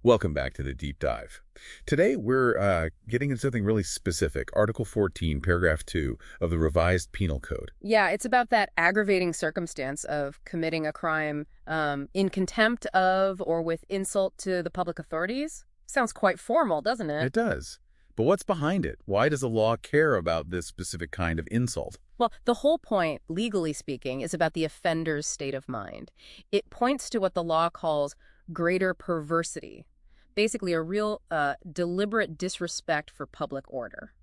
Welcome back to the deep dive. Today we're getting into something really specific, Article 14, Paragraph 2 of the revised Penal Code. Yeah, it's about that aggravating circumstance of committing a crime in contempt of or with insult to the public authorities. Sounds quite formal, doesn't it? It does. But what's behind it? Why does the law care about this specific kind of insult? Well, the whole point, legally speaking, is about the offender's state of mind. It points to what the law calls greater perversity, basically a real deliberate disrespect for public order.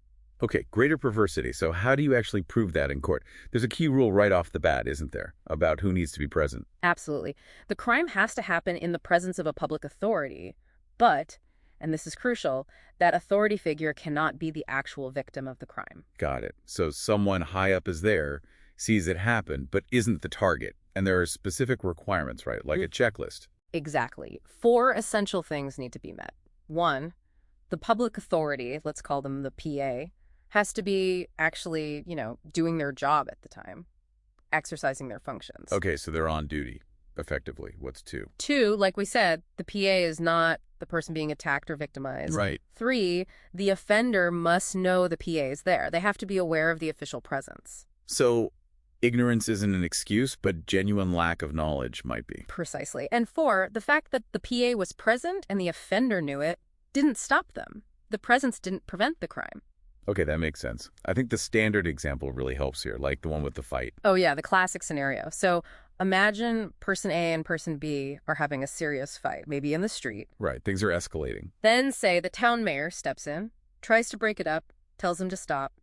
Okay, greater perversity. So how do you actually prove that in court? There's a key rule right off the bat, isn't there, about who needs to be present? Absolutely. The crime has to happen in the presence of a public authority, but, and this is crucial, that authority figure cannot be the actual victim of the crime. Got it. So someone high up is there, sees it happen, but isn't the target. And there are specific requirements, right? Like a checklist. Exactly. 4 essential things need to be met. 1, the public authority, let's call them the PA, has to be actually, doing their job at the time, exercising their functions. Okay, so they're on duty, effectively. What's 2? 2, like we said, the PA is not the person being attacked or victimized. Right. 3, the offender must know the PA is there. They have to be aware of the official presence. So ignorance isn't an excuse, but genuine lack of knowledge might be. Precisely. And 4, the fact that the PA was present and the offender knew it didn't stop them. The presence didn't prevent the crime. Okay, that makes sense. I think the standard example really helps here, like the one with the fight. Oh yeah, the classic scenario. So imagine person A and person B are having a serious fight, maybe in the street. Right, things are escalating. Then, say, the town mayor steps in, tries to break it up, tells them to stop.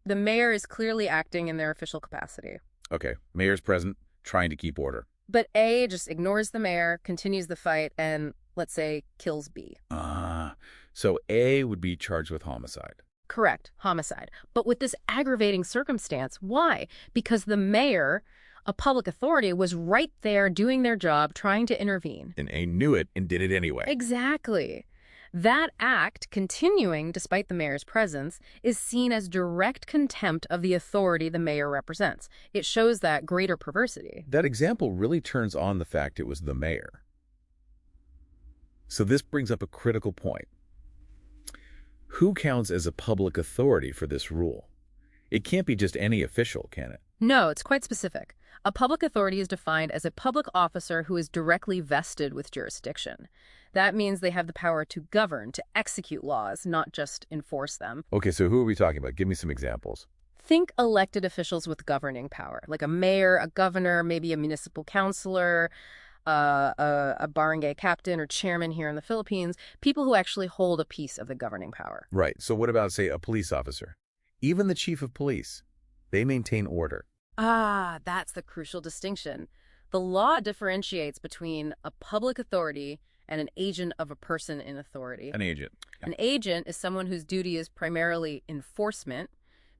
The mayor is clearly acting in their official capacity. Okay, mayor's present, trying to keep order. But A just ignores the mayor, continues the fight, and, let's say, kills B. So A would be charged with homicide. Correct, homicide. But with this aggravating circumstance, why? Because the mayor, a public authority, was right there doing their job, trying to intervene. And A knew it and did it anyway. Exactly. That act, continuing despite the mayor's presence, is seen as direct contempt of the authority the mayor represents. It shows that greater perversity. That example really turns on the fact it was the mayor. So this brings up a critical point. Who counts as a public authority for this rule? It can't be just any official, can it? No, it's quite specific. A public authority is defined as a public officer who is directly vested with jurisdiction. That means they have the power to govern, to execute laws, not just enforce them. Okay, so who are we talking about? Give me some examples. Think elected officials with governing power, like a mayor, a governor, maybe a municipal councilor, a barangay captain or chairman here in the Philippines, people who actually hold a piece of the governing power. Right. So what about, say, a police officer? Even the chief of police. They maintain order. That's the crucial distinction. The law differentiates between a public authority and an agent of a person in authority. An agent. Yeah. An agent is someone whose duty is primarily enforcement,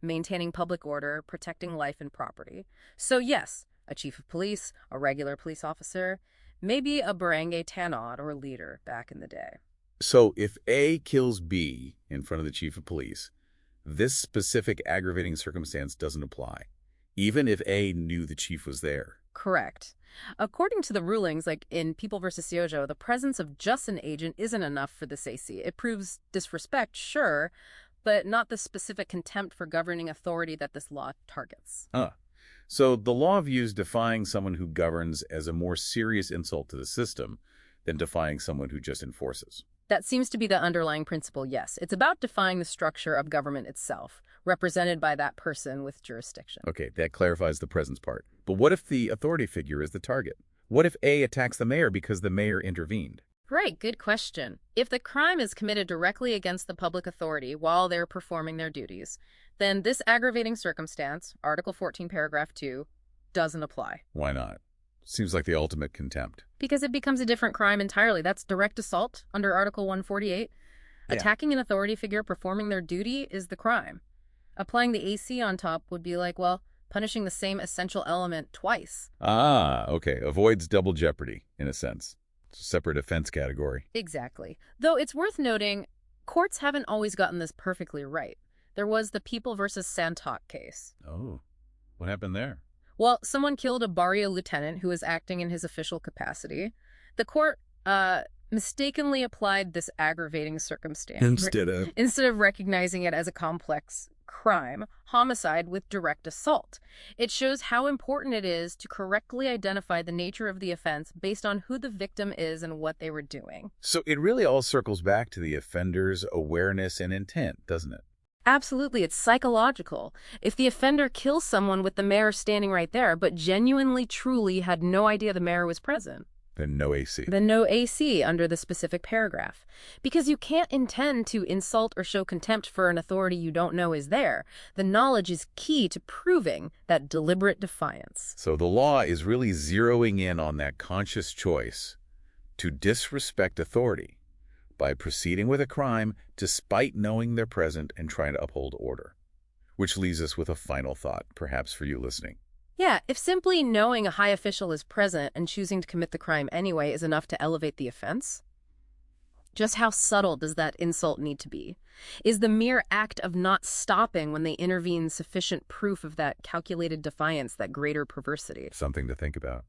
maintaining public order, protecting life and property. So yes, a chief of police, a regular police officer, maybe a barangay tanod or leader back in the day. So if A kills B in front of the chief of police, this specific aggravating circumstance doesn't apply, even if A knew the chief was there. Correct. According to the rulings, like in People v. Siojo, the presence of just an agent isn't enough for this AC. It proves disrespect, sure, but not the specific contempt for governing authority that this law targets. So the law views defying someone who governs as a more serious insult to the system than defying someone who just enforces. That seems to be the underlying principle, yes. It's about defying the structure of government itself, represented by that person with jurisdiction. Okay, that clarifies the presence part. But what if the authority figure is the target? What if A attacks the mayor because the mayor intervened? Right, good question. If the crime is committed directly against the public authority while they're performing their duties, then this aggravating circumstance, Article 14, Paragraph 2, doesn't apply. Why not? Seems like the ultimate contempt. Because it becomes a different crime entirely. That's direct assault under Article 148. Yeah. Attacking an authority figure performing their duty is the crime. Applying the AC on top would be like, well, punishing the same essential element twice. Okay. Avoids double jeopardy, in a sense. It's a separate offense category. Exactly. Though it's worth noting, courts haven't always gotten this perfectly right. There was the People versus Santok case. Oh, what happened there? Well, someone killed a barrio lieutenant who was acting in his official capacity. The court mistakenly applied this aggravating circumstance Instead of recognizing it as a complex crime, homicide with direct assault. It shows how important it is to correctly identify the nature of the offense based on who the victim is and what they were doing. So it really all circles back to the offender's awareness and intent, doesn't it? Absolutely, it's psychological. If the offender kills someone with the mayor standing right there, but genuinely, truly had no idea the mayor was present, Then no AC. then no AC under the specific paragraph. Because you can't intend to insult or show contempt for an authority you don't know is there. The knowledge is key to proving that deliberate defiance. So the law is really zeroing in on that conscious choice to disrespect authority by proceeding with a crime despite knowing they're present and trying to uphold order. Which leaves us with a final thought, perhaps for you listening. Yeah, if simply knowing a high official is present and choosing to commit the crime anyway is enough to elevate the offense, just how subtle does that insult need to be? Is the mere act of not stopping when they intervene sufficient proof of that calculated defiance, that greater perversity? Something to think about.